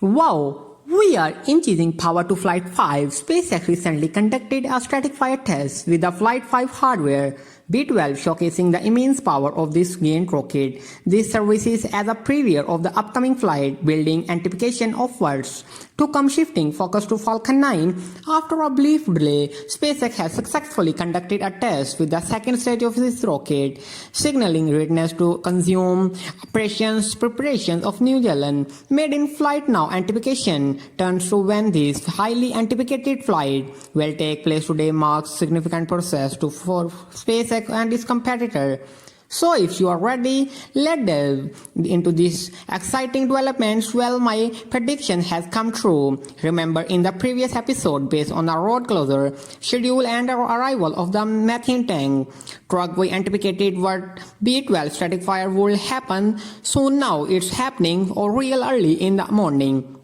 Wow, we are increasing power to Flight 5. SpaceX recently conducted a static fire test with the Flight 5 hardware, B-12 showcasing the immense power of this giant rocket. This services as a preview of the upcoming flight, building anticipation of what's to come. Shifting focus to Falcon 9. After a brief delay, SpaceX has successfully conducted a test with the second stage of this rocket, signaling readiness to consume preparations of New Zealand. Maiden flight now anticipation turns to when this highly anticipated flight will take place today marks significant process for SpaceX and its competitor. So if you are ready, let's delve into these exciting developments. Well, my prediction has come true. Remember in the previous episode, based on the road closure schedule and the arrival of the methane tank truck, we anticipated what B-12 static fire will happen. So now it's happening or real early in the morning.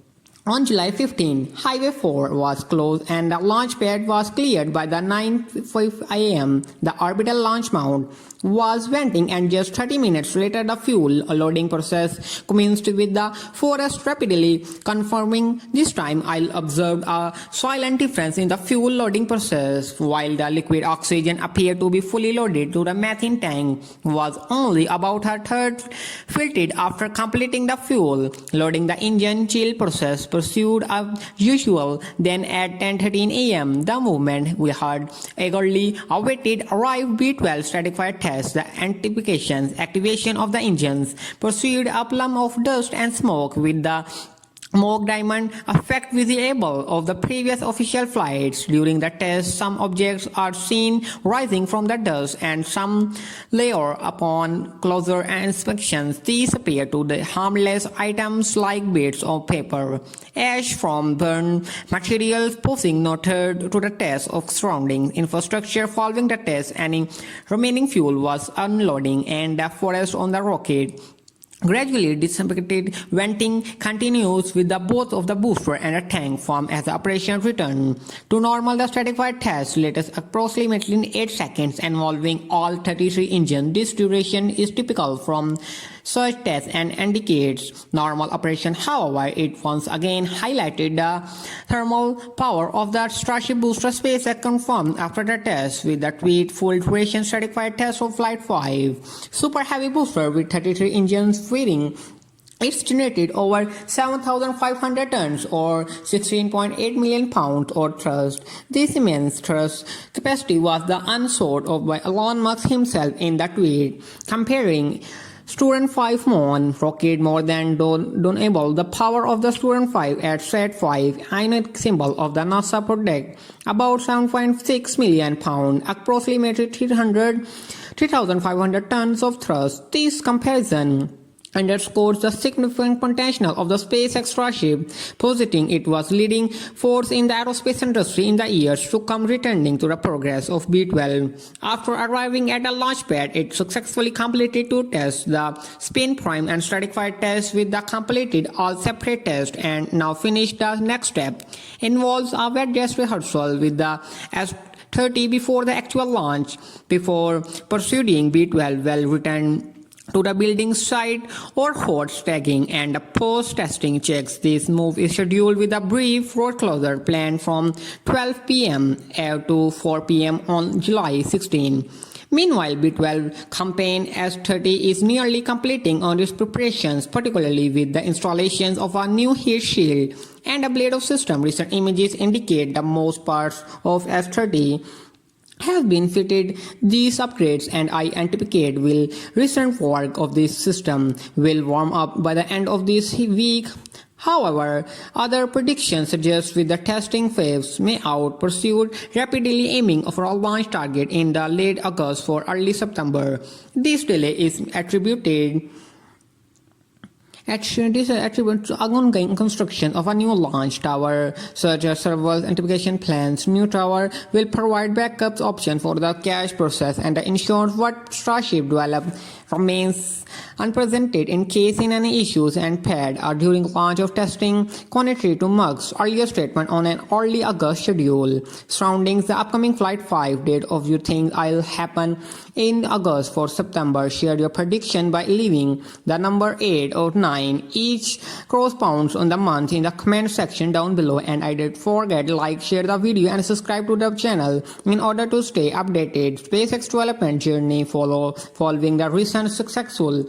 On July 15, Highway 4 was closed and the launch pad was cleared by the 9:05 a.m. The Orbital Launch Mount was venting, and just 30 minutes later the fuel loading process commenced with the forest rapidly confirming. This time I observed a silent difference in the fuel loading process. While the liquid oxygen appeared to be fully loaded to the methane tank was only about a third filled after completing the fuel loading. The engine chill process pursued as usual. Then at 10:13 a.m. the movement we had eagerly awaited arrived. B-12 static fire test. The activation of the engines pursued a plume of dust and smoke with the Mach Diamond effect visible of the previous official flights. During the test, some objects are seen rising from the dust and some layer upon closer inspections. These appear to be harmless items like bits of paper, ash from burned materials, posing no threat to the test of surrounding infrastructure. Following the test, any remaining fuel was unloading and the forest on the rocket gradually dissipated. Venting continues with the both of the booster and a tank form as the operation returned to normal. The static fire test latest approximately 8 seconds involving all 33 engines. This duration is typical from such tests and indicates normal operation. However, it once again highlighted the thermal power of the Starship booster. SpaceX confirmed after the test with the tweet full duration static fire test of Flight 5 super heavy booster with 33 engines firing. It's generated over 7,500 tons or 16.8 million pounds of thrust. This immense thrust capacity was the unsought of by Elonmusk himself in the tweet, comparing Student 5 Moon rocket more than double the power of the Student 5 at Sat 5, ionic symbol of the NASA project, about 7.6 million pounds, approximately 3,500 tons of thrust. This comparison underscores the significant potential of the SpaceX Starship, positing it was leading force in the aerospace industry in the years to come. Returning to the progress of B-12, after arriving at the launch pad, it successfully completed 2 tests, the spin prime and static fire test, with the completed all separate tests, and now finished. The next step involves a wet dress rehearsal with the S-30 before the actual launch. Before proceeding, B-12 will return to the building site or hot staging and post-testing checks. This move is scheduled with a brief road closure planned from 12 p.m. to 4 p.m. on July 16. Meanwhile, B-12 campaign S-30 is nearly completing on its preparations, particularly with the installations of a new heat shield and a blade of system. Recent images indicate the most parts of S-30 have been fitted. These upgrades, and I anticipate will recent work of this system will warm up by the end of this week. However, other predictions suggest with the testing phase may out pursued rapidly, aiming for a launch target in the late August for early September. This delay is attributed to ongoing construction of a new launch tower, such as several anticipation plans. New tower will provide backup option for the cache process and ensure what Starship developed remains unprecedented in case in any issues and paired are during launch of testing, contrary to Musk's earlier statement on an early August schedule. Surrounding the upcoming Flight 5 date of you think I'll happen in August for September, share your prediction by leaving the number 8 or 9 each corresponds on the month in the comment section down below, and I did forget like, share the video and subscribe to the channel in order to stay updated. SpaceX development journey following the recent successful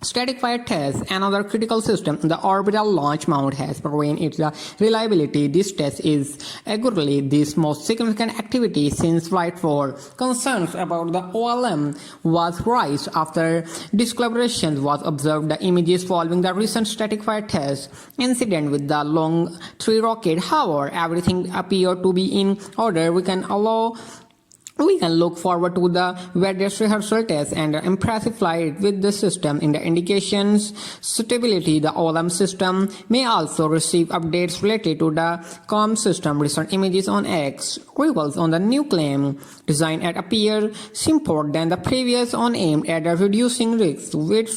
static fire test. Another critical system, the Orbital Launch Mount, has proven its reliability. This test is arguably the most significant activity since Flight 4. Concerns about the OLM was raised after discollaboration was observed. The images following the recent static fire test incident with the Long 3 rocket. However, everything appeared to be in order. We can look forward to the various rehearsal tests and the impressive flight with the system in the indications stability. The OLM system may also receive updates related to the COM system. Recent images on X reveals on the new claim design at appear simpler than the previous on aimed at reducing risks. Which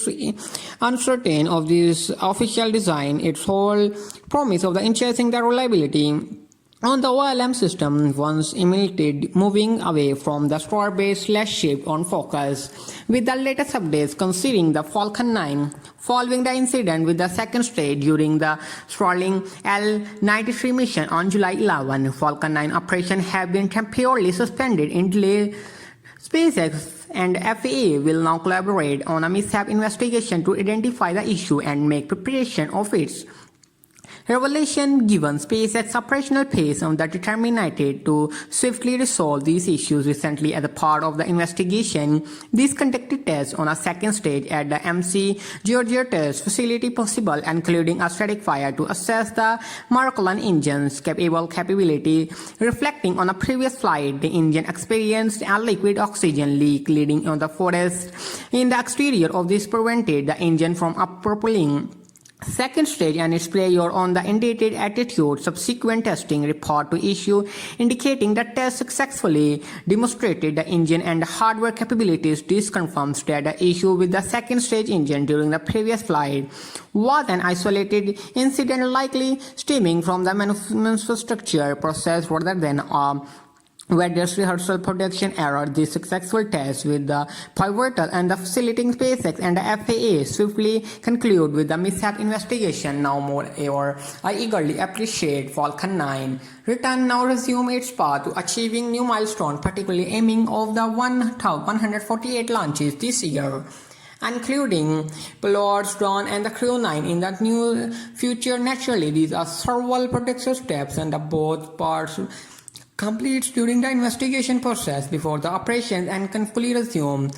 uncertain of this official design, its whole promise of the enhancing the reliability on the OLM system once immediately moving away from the star-based Starship on focus. With the latest updates concerning the Falcon 9, following the incident with the second stage during the Starlink L-93 mission on July 11, Falcon 9 operations have been temporarily suspended in delay. SpaceX and FAA will now collaborate on a mishap investigation to identify the issue and make preparation of its revelation. Given SpaceX's operational pace on the determined to swiftly resolve these issues recently as a part of the investigation, these conducted tests on a second stage at the MC Georgia test facility possible, including a static fire to assess the Marklin engine's capability. Reflecting on a previous flight, the engine experienced a liquid oxygen leak leading on the forest in the exterior of this prevented the engine from propelling second stage and its failure on the indicated attitude. Subsequent testing report to issue indicating the test successfully demonstrated the engine and hardware capabilities. This confirms that the issue with the second stage engine during the previous flight was an isolated incident likely stemming from the manufacture process rather than a various rehearsal production error. This successful test with the pivotal and the facilitating SpaceX and the FAA swiftly conclude with the mishap investigation. Now moreover, I eagerly appreciate Falcon 9 return now resume its path to achieving new milestones, particularly aiming of the 148 launches this year, including pilots Dawn and the Crew 9 in the new future. Naturally, these are several production steps and the both parts completes during the investigation process before the operations and can fully resume.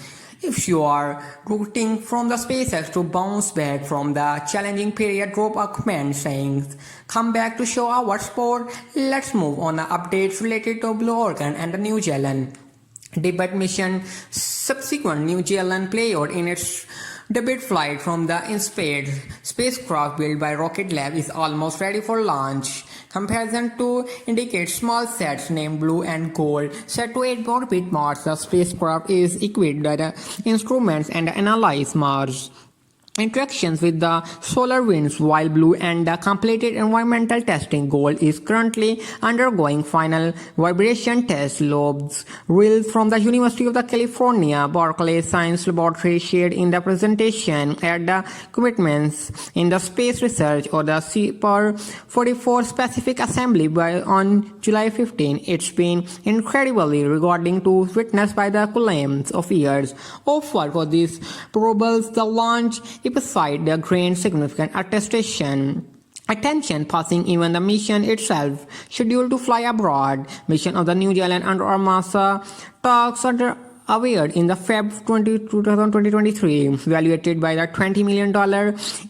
If you are rooting from the SpaceX to bounce back from the challenging period, drop a comment saying come back to show our support. Let's move on the updates related to Blue Origin and the New Zealand debut mission. Subsequent New Zealand payload in its debut flight from the InSpace spacecraft built by Rocket Lab is almost ready for launch. Comparison to indicate small sets named Blue and Gold set to 8 orbit Mars. The spacecraft is equipped with the instruments and analyze Mars interactions with the solar winds, while Blue and the completed environmental testing. Gold is currently undergoing final vibration test. Lobes reels from the University of the California Berkeley Science Laboratory shared in the presentation at the commitments in the space research or the CPR 44 specific assembly on July 15. It's been incredibly rewarding to witness by the columns of years of work for these probables. The launch beside the gained significant attention, passing even the mission itself, scheduled to fly abroad. Mission of the New Zealand under Armasa talks are awarded in the Feb 2023, evaluated by the $20 million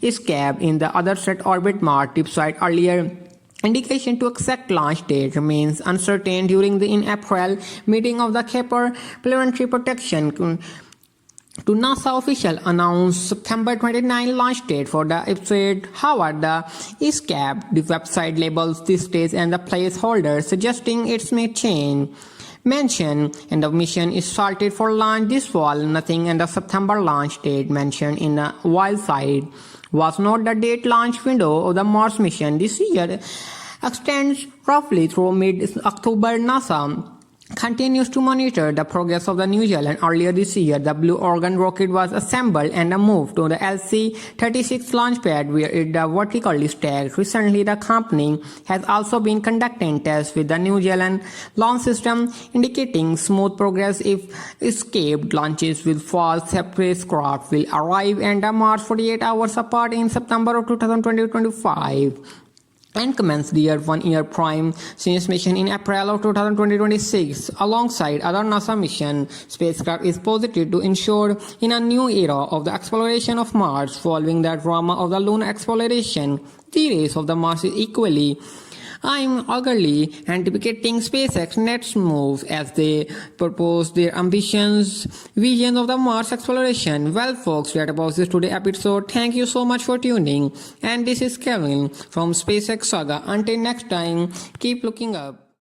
escape in the other set orbit Mars. Despite earlier indication to exact launch date remains uncertain. During the in April meeting of the Kepler Planetary Protection to NASA official announced September 29 launch date for the episode. However, the escape, the website labels this date and the placeholder, suggesting it may change mentioned, and the mission is salted for launch this fall. Nothing in the September launch date mentioned in the wild side was not the date launch window of the Mars mission this year extends roughly through mid-October. NASA continues to monitor the progress of the New Zealand. Earlier this year, the Blue Origin rocket was assembled and moved to the LC-36 launch pad where it vertically stacked. Recently, the company has also been conducting tests with the New Zealand launch system, indicating smooth progress if escaped launches with false spacecraft will arrive and Mars 48 hours apart in September of 2025. And commence their one-year prime since mission in April of 2026. Alongside other NASA missions, spacecraft is posited to ensure in a new era of the exploration of Mars following the drama of the lunar exploration. The race of the Mars is equally I'm eagerly anticipating SpaceX's next move as they propose their visions of the Mars exploration. Well, folks, that about this today episode. Thank you so much for tuning. And this is Kevin from SpaceX Saga. Until next time, keep looking up.